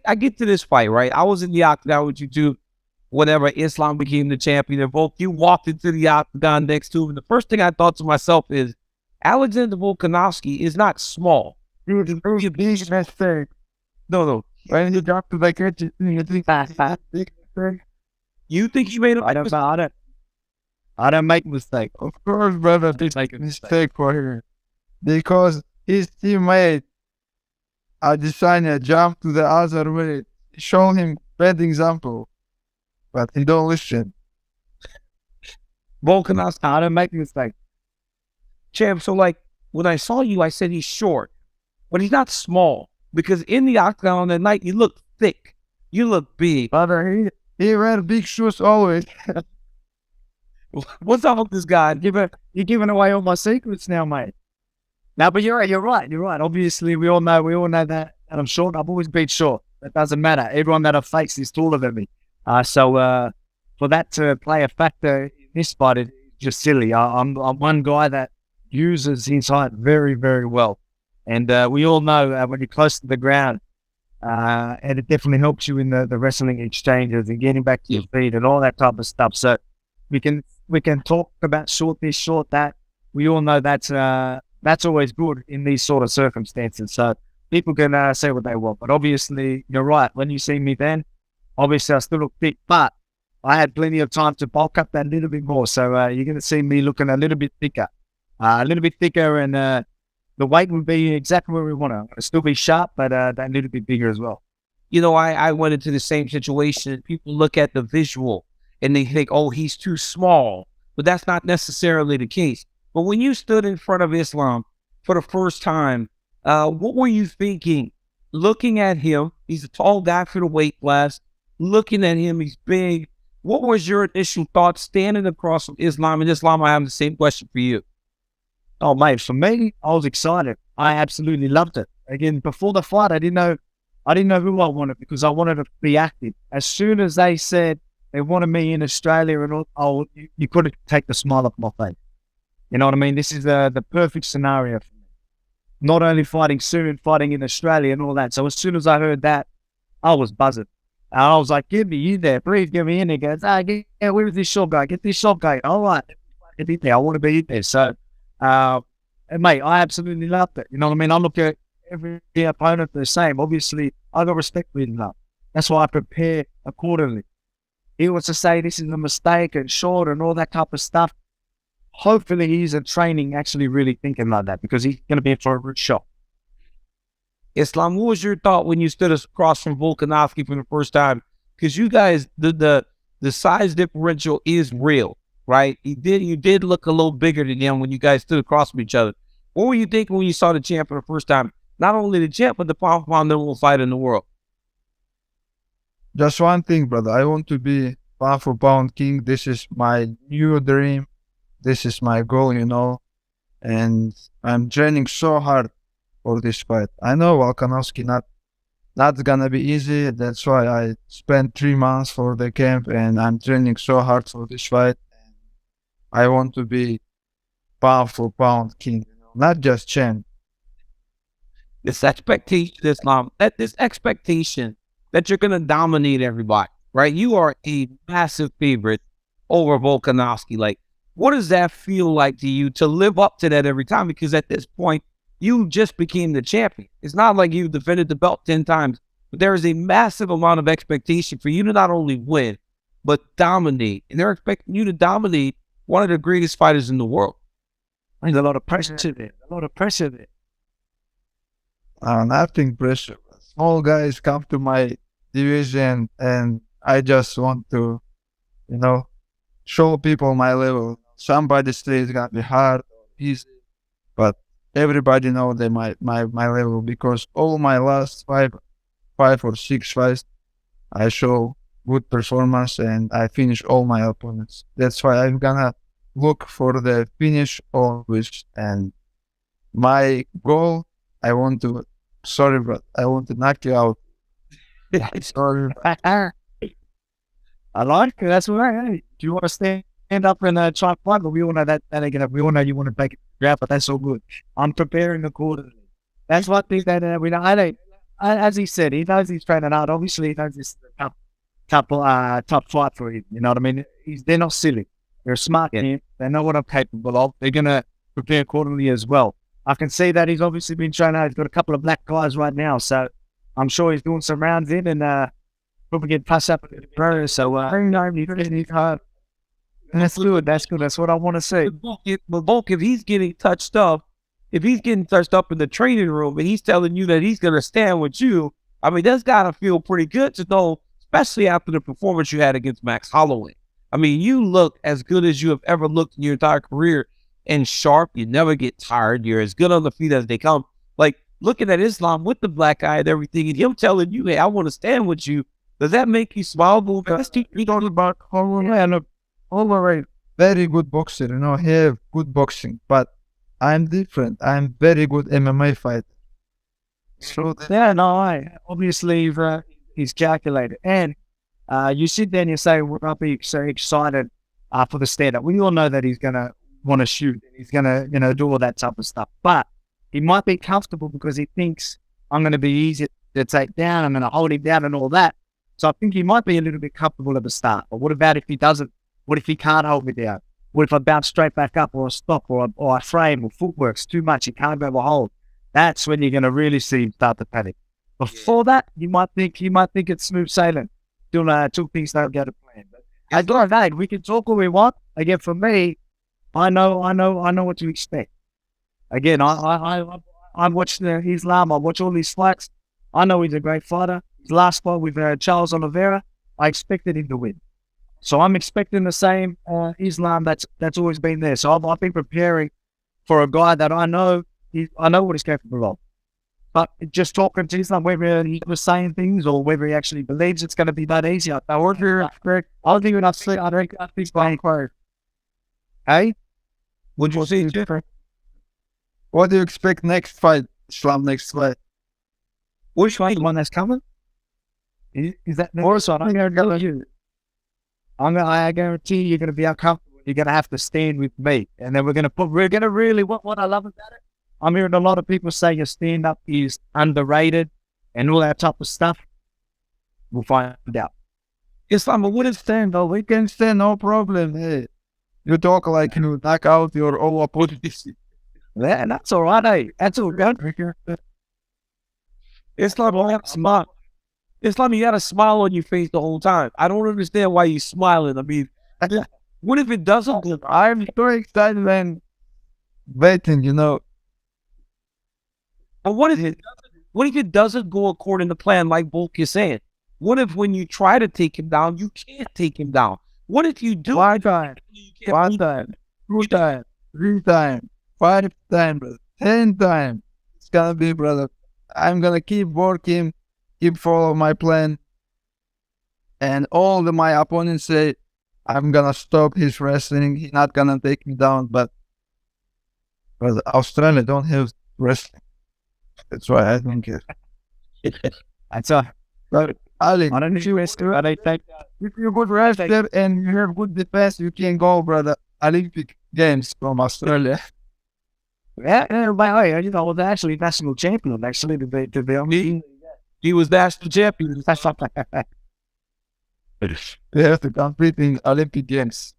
I get to this fight, right? I was in the octagon with you two whenever Islam became the champion. And Volk, you walked into the octagon next to him. And the first thing I thought to myself is, Alexander Volkanovski is not small. Dude, it's a big mistake. No. When you drop the record, you think fast. You think he made a I don't make mistakes. Of course, brother, this Make a mistake for him. Because his teammate Adesanya jumped to the other way, show him bad example, but he don't listen. Volkanovski? I don't make mistakes. Champ, so like when I saw you, I said he's short, but he's not small because in the octagon that night, you look thick. You look big. Brother, he wear big shoes always. What's up with this guy? You're giving away all my secrets now, mate. No, but you're right. Obviously, we all know that I'm short. I've always been short. That doesn't matter. Everyone that I've faced is taller than me. So for that to play a factor in this fight, it's just silly. I'm one guy that uses his height very, very well. And we all know when you're close to the ground, and it definitely helps you in the wrestling exchanges and getting back to your feet and all that type of stuff. So we can talk about short this, short that. We all know that's always good in these sort of circumstances. So people can say what they want. But obviously, you're right. When you see me then, obviously I still look thick, but I had plenty of time to bulk up that little bit more. So you're going to see me looking a little bit thicker. And the weight will be exactly where we want to. It'll still be sharp, but that little bit bigger as well. You know, I went into the same situation. People look at the visual and they think, oh, he's too small. But that's not necessarily the case. But when you stood in front of Islam for the first time, what were you thinking? Looking at him, he's a tall guy for the weight class. Looking at him, he's big. What was your initial thought standing across from Islam? And Islam, I have the same question for you. Oh, mate, for me, I was excited. I absolutely loved it. Again, before the fight, I didn't know who I wanted because I wanted to be active. As soon as they said they wanted me in Australia and all, you couldn't take the smile off my face. You know what I mean? This is the perfect scenario for me. Not only fighting soon, fighting in Australia and all that. So as soon as I heard that, I was buzzing. And I was like, get me in there. Please get me in there. He goes, where's this short guy? Get this short guy. All right. Get in there. I want to be in there. So, and mate, I absolutely loved it. You know what I mean? I look at every opponent the same. Obviously, I got respect for him now. That's why I prepare accordingly. He wants to say this is a mistake and short and all that type of stuff. Hopefully he's in training actually really thinking like that because he's going to be in for a rude shock. Islam, what was your thought when you stood across from Volkanovski for the first time? Because you guys, the size differential is real, right? You did look a little bigger than him when you guys stood across from each other. What were you thinking when you saw the champ for the first time? Not only the champ, but the pound number one fighter in the world. Just one thing, brother. I want to be pound for pound king. This is my new dream. This is my goal, you know. And I'm training so hard for this fight. I know Volkanovski not gonna be easy. That's why I spent 3 months for the camp and I'm training so hard for this fight. I want to be pound for pound king, you know, not just champ. This expectation, this expectation that you're gonna dominate everybody, right? You are a massive favorite over Volkanovski. Like, what does that feel like to you to live up to that every time? Because at this point, you just became the champion. It's not like you defended the belt 10 times, but there is a massive amount of expectation for you to not only win, but dominate. And they're expecting you to dominate one of the greatest fighters in the world. There's a lot of pressure there. Nothing pressure. Small guys come to my division and I just want to, you know, show people my level. Somebody say it's gonna be hard or easy, but everybody know that my level because all my last five or six fights, I show good performance and I finish all my opponents. That's why I'm gonna look for the finish always. And my goal, I want to knock you out. Sorry. I like it. That's all right. Hey, do you want to stand up and try to fight? But we all know that again. We all know you want to take it grab, but that's so good. I'm preparing accordingly. That's one thing that we know. as he said, he knows he's training hard. Obviously, he knows this is a tough fight for him. You know what I mean? They're not silly. They're a smart team. They know what I'm capable of. They're going to prepare accordingly as well. I can see that he's obviously been training hard. He's got a couple of black guys right now, so I'm sure he's doing some rounds in and probably get passed up a little bit. So he's hard. That's good. That's good. That's what I want to see. But Volk, if he's getting touched up, if he's getting touched up in the training room and he's telling you that he's going to stand with you, I mean, that's got to feel pretty good to know, especially after the performance you had against Max Holloway. I mean, you look as good as you have ever looked in your entire career and sharp. You never get tired. You're as good on the feet as they come. Like, looking at Islam with the black eye and everything, and him telling you, hey, I want to stand with you, does that make you smile? We talk about Holloway, very good boxer, you know, he have good boxing, but I'm different. I'm very good MMA fighter. So obviously he's calculated. And you sit there and you say, "Would I be so excited for the stand-up?" We all know that he's gonna want to shoot and he's gonna, do all that type of stuff. But he might be comfortable because he thinks I'm gonna be easy to take down. I'm gonna hold him down and all that. So I think he might be a little bit comfortable at the start. But what about if he doesn't? What if he can't hold me down? What if I bounce straight back up or I stop or I frame or footwork's too much? He can't grab a hold. That's when you're going to really see him start to panic. Before that, you might think it's smooth sailing till things don't go to plan. But as long as we can talk what we want. Again, for me, I know what to expect. Again, I watched Islam. I watch all these fights. I know he's a great fighter. His last fight with Charles Oliveira, I expected him to win. So I'm expecting the same Islam that's always been there. So I've been preparing for a guy that I know what he's capable of. But just talking to Islam, whether he was saying things or whether he actually believes it's going to be that easy, I don't think enough sleep. I think playing close. Hey, Would you say different? what do you expect next fight, Islam, next fight? Which fight? The one that's coming? Is that the I'm going to go with you. I guarantee you're going to be uncomfortable. You're going to have to stand with me. And then we're going to really, what I love about it, I'm hearing a lot of people say your stand-up is underrated and all that type of stuff. We'll find out. Islam, what is stand though? We can stand, no problem. Hey, you talk like you knock out your own opponents. Yeah, that's all right, eh? That's all good. Islam, you got a smile on your face the whole time. I don't understand why you're smiling. I mean, what if it doesn't go? I'm so excited and waiting, But what if it doesn't go according to plan, like Volk is saying? What if when you try to take him down, you can't take him down? What if you do? One time, 2 time, 3 time, 5 time, brother, 10 time. It's gonna be, brother. I'm gonna keep working, keep following my plan. And all my opponents say, I'm gonna stop his wrestling. He's not gonna take me down. But Australia don't have wrestling. That's why I don't care. That's all. But Ali, I don't know if you wrestle, but I think if you're good wrestler and you have good defense, you can go, brother. Olympic Games from Australia. by the way, I was actually national champion, actually, to be honest. He was national champion. They have to compete in Olympic Games.